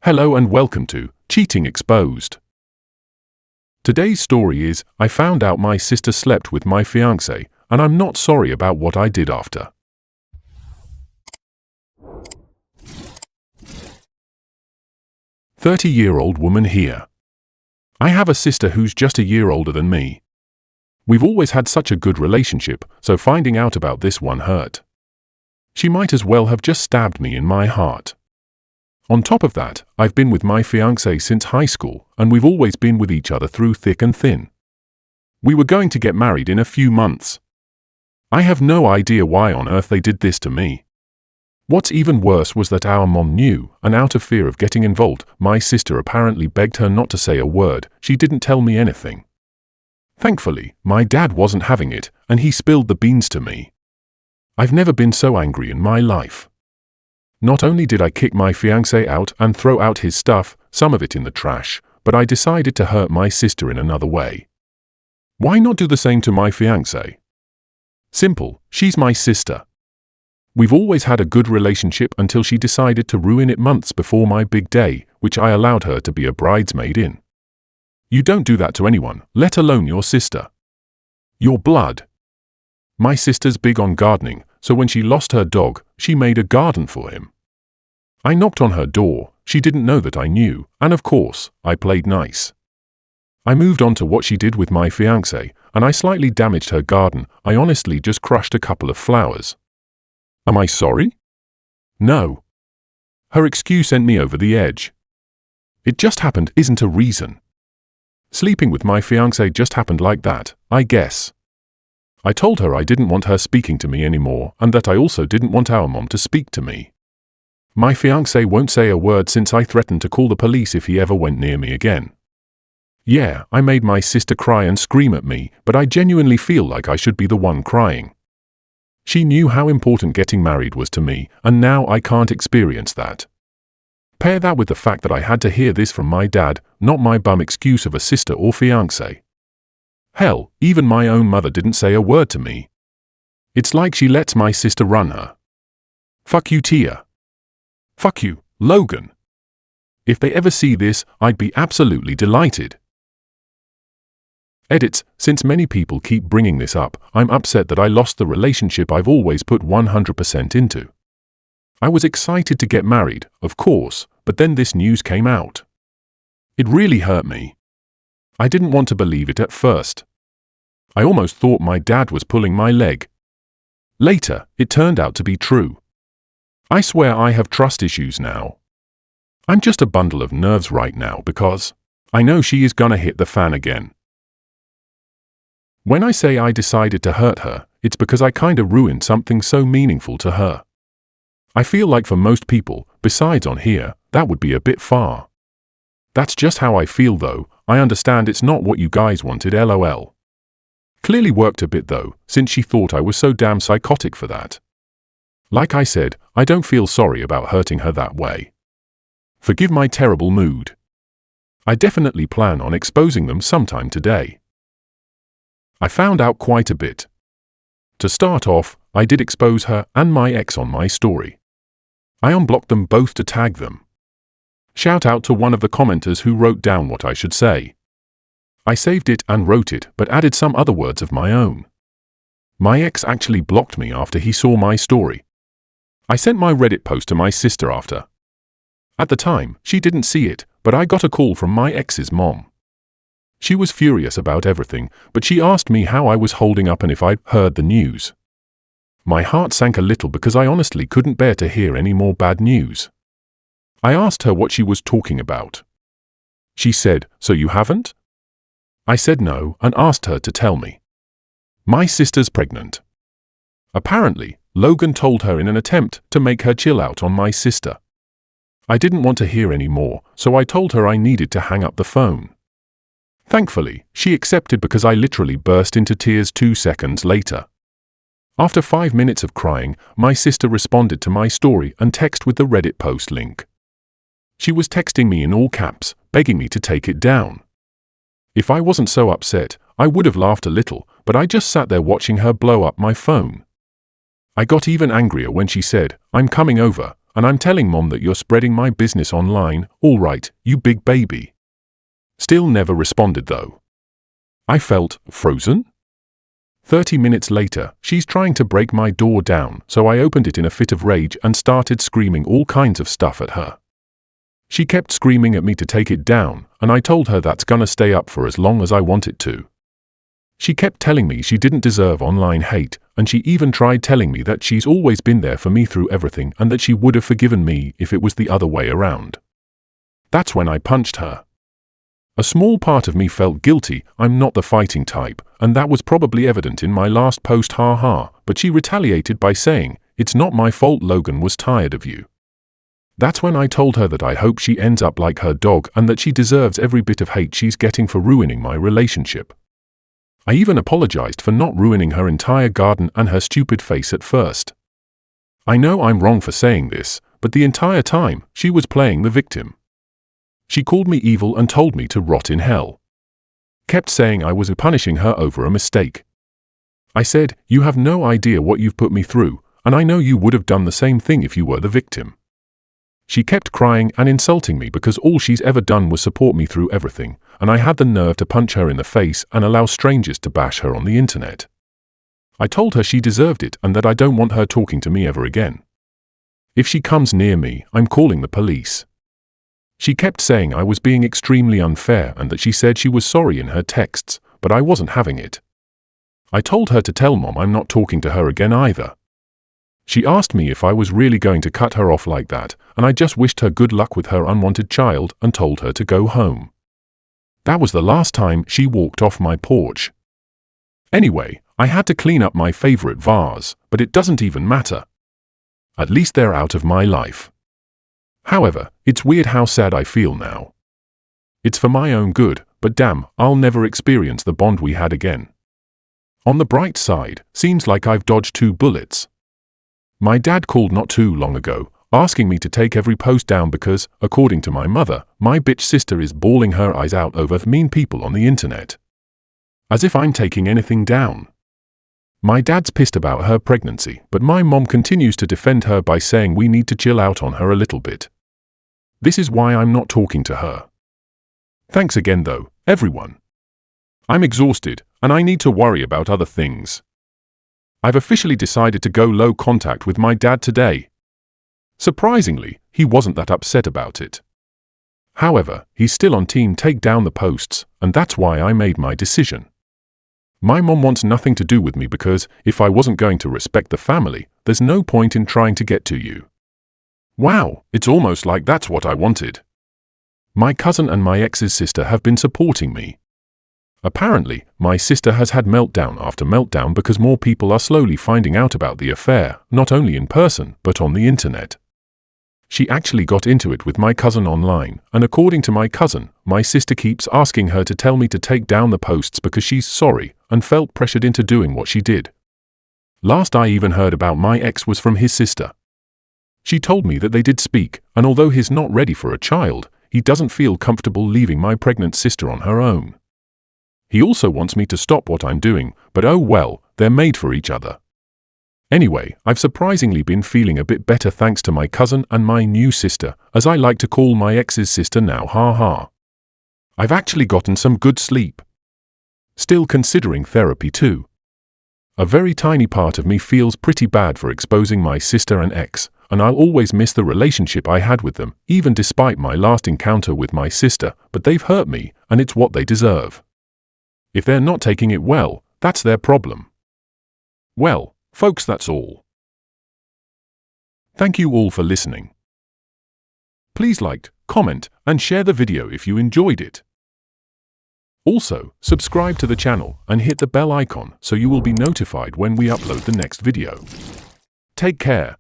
Hello and welcome to Cheating Exposed. Today's story is, I found out my sister slept with my fiancé, and I'm not sorry about what I did after. "30-year-old woman here. I have a sister who's just a year older than me. We've always had such a good relationship, so finding out about this one hurt. She might as well have just stabbed me in my heart. On top of that, I've been with my fiancé since high school, and we've always been with each other through thick and thin. We were going to get married in a few months. I have no idea why on earth they did this to me. What's even worse was that our mom knew, and out of fear of getting involved, my sister apparently begged her not to say a word. She didn't tell me anything. Thankfully, my dad wasn't having it, and he spilled the beans to me. I've never been so angry in my life. Not only did I kick my fiancé out and throw out his stuff, some of it in the trash, but I decided to hurt my sister in another way. Why not do the same to my fiancé? Simple, she's my sister. We've always had a good relationship until she decided to ruin it months before my big day, which I allowed her to be a bridesmaid in. You don't do that to anyone, let alone your sister. Your blood. My sister's big on gardening, so when she lost her dog, she made a garden for him. I knocked on her door, she didn't know that I knew, and of course, I played nice. I moved on to what she did with my fiancé, and I slightly damaged her garden. I honestly just crushed a couple of flowers. Am I sorry? No. Her excuse sent me over the edge. It just happened isn't a reason. Sleeping with my fiancé just happened like that, I guess. I told her I didn't want her speaking to me anymore, and that I also didn't want our mom to speak to me. My fiancé won't say a word since I threatened to call the police if he ever went near me again. Yeah, I made my sister cry and scream at me, but I genuinely feel like I should be the one crying. She knew how important getting married was to me, and now I can't experience that. Pair that with the fact that I had to hear this from my dad, not my bum excuse of a sister or fiancé. Hell, even my own mother didn't say a word to me. It's like she lets my sister run her. Fuck you, Tia. Fuck you, Logan. If they ever see this, I'd be absolutely delighted. Edits, since many people keep bringing this up, I'm upset that I lost the relationship I've always put 100% into. I was excited to get married, of course, but then this news came out. It really hurt me. I didn't want to believe it at first. I almost thought my dad was pulling my leg. Later, it turned out to be true. I swear I have trust issues now. I'm just a bundle of nerves right now because I know she is gonna hit the fan again. When I say I decided to hurt her, it's because I kinda ruined something so meaningful to her. I feel like for most people, besides on here, that would be a bit far. That's just how I feel though. I understand it's not what you guys wanted, lol. Clearly worked a bit though, since she thought I was so damn psychotic for that. Like I said, I don't feel sorry about hurting her that way. Forgive my terrible mood. I definitely plan on exposing them sometime today. I found out quite a bit. To start off, I did expose her and my ex on my story. I unblocked them both to tag them. Shout out to one of the commenters who wrote down what I should say. I saved it and wrote it, but added some other words of my own. My ex actually blocked me after he saw my story. I sent my Reddit post to my sister after. At the time, she didn't see it, but I got a call from my ex's mom. She was furious about everything, but she asked me how I was holding up and if I'd heard the news. My heart sank a little because I honestly couldn't bear to hear any more bad news. I asked her what she was talking about. She said, "So you haven't?" I said no and asked her to tell me. My sister's pregnant. Apparently, Logan told her in an attempt to make her chill out on my sister. I didn't want to hear any more, so I told her I needed to hang up the phone. Thankfully, she accepted because I literally burst into tears 2 seconds later. After 5 minutes of crying, my sister responded to my story and texted with the Reddit post link. She was texting me in all caps, begging me to take it down. If I wasn't so upset, I would have laughed a little, but I just sat there watching her blow up my phone. I got even angrier when she said, "I'm coming over," and I'm telling Mom that you're spreading my business online. All right, you big baby. Still never responded though. I felt frozen. 30 minutes later, she's trying to break my door down, so I opened it in a fit of rage and started screaming all kinds of stuff at her. She kept screaming at me to take it down, and I told her that's gonna stay up for as long as I want it to. She kept telling me she didn't deserve online hate, and she even tried telling me that she's always been there for me through everything and that she would have forgiven me if it was the other way around. That's when I punched her. A small part of me felt guilty. I'm not the fighting type, and that was probably evident in my last post, but she retaliated by saying, "It's not my fault Logan was tired of you." That's when I told her that I hope she ends up like her dog and that she deserves every bit of hate she's getting for ruining my relationship. I even apologized for not ruining her entire garden and her stupid face at first. I know I'm wrong for saying this, but the entire time, she was playing the victim. She called me evil and told me to rot in hell. Kept saying I was punishing her over a mistake. I said, "You have no idea what you've put me through, and I know you would have done the same thing if you were the victim." She kept crying and insulting me because all she's ever done was support me through everything, and I had the nerve to punch her in the face and allow strangers to bash her on the internet. I told her she deserved it and that I don't want her talking to me ever again. If she comes near me, I'm calling the police. She kept saying I was being extremely unfair and that she said she was sorry in her texts, but I wasn't having it. I told her to tell Mom I'm not talking to her again either. She asked me if I was really going to cut her off like that, and I just wished her good luck with her unwanted child and told her to go home. That was the last time she walked off my porch. Anyway, I had to clean up my favorite vase, but it doesn't even matter. At least they're out of my life. However, it's weird how sad I feel now. It's for my own good, but damn, I'll never experience the bond we had again. On the bright side, seems like I've dodged 2 bullets. My dad called not too long ago, asking me to take every post down because, according to my mother, my bitch sister is bawling her eyes out over mean people on the internet. As if I'm taking anything down. My dad's pissed about her pregnancy, but my mom continues to defend her by saying we need to chill out on her a little bit. This is why I'm not talking to her. Thanks again though, everyone. I'm exhausted, and I need to worry about other things. I've officially decided to go low contact with my dad today. Surprisingly, he wasn't that upset about it. However, he's still on team take down the posts, and that's why I made my decision. My mom wants nothing to do with me because, if I wasn't going to respect the family, there's no point in trying to get to you. Wow, it's almost like that's what I wanted. My cousin and my ex's sister have been supporting me. Apparently, my sister has had meltdown after meltdown because more people are slowly finding out about the affair, not only in person, but on the internet. She actually got into it with my cousin online, and according to my cousin, my sister keeps asking her to tell me to take down the posts because she's sorry and felt pressured into doing what she did. Last I even heard about my ex was from his sister. She told me that they did speak, and although he's not ready for a child, he doesn't feel comfortable leaving my pregnant sister on her own. He also wants me to stop what I'm doing, but oh well, they're made for each other. Anyway, I've surprisingly been feeling a bit better thanks to my cousin and my new sister, as I like to call my ex's sister now, I've actually gotten some good sleep. Still considering therapy too. A very tiny part of me feels pretty bad for exposing my sister and ex, and I'll always miss the relationship I had with them, even despite my last encounter with my sister, but they've hurt me, and it's what they deserve. If they're not taking it well, that's their problem. Well, folks, that's all. Thank you all for listening. Please like, comment, and share the video if you enjoyed it. Also, subscribe to the channel and hit the bell icon so you will be notified when we upload the next video. Take care.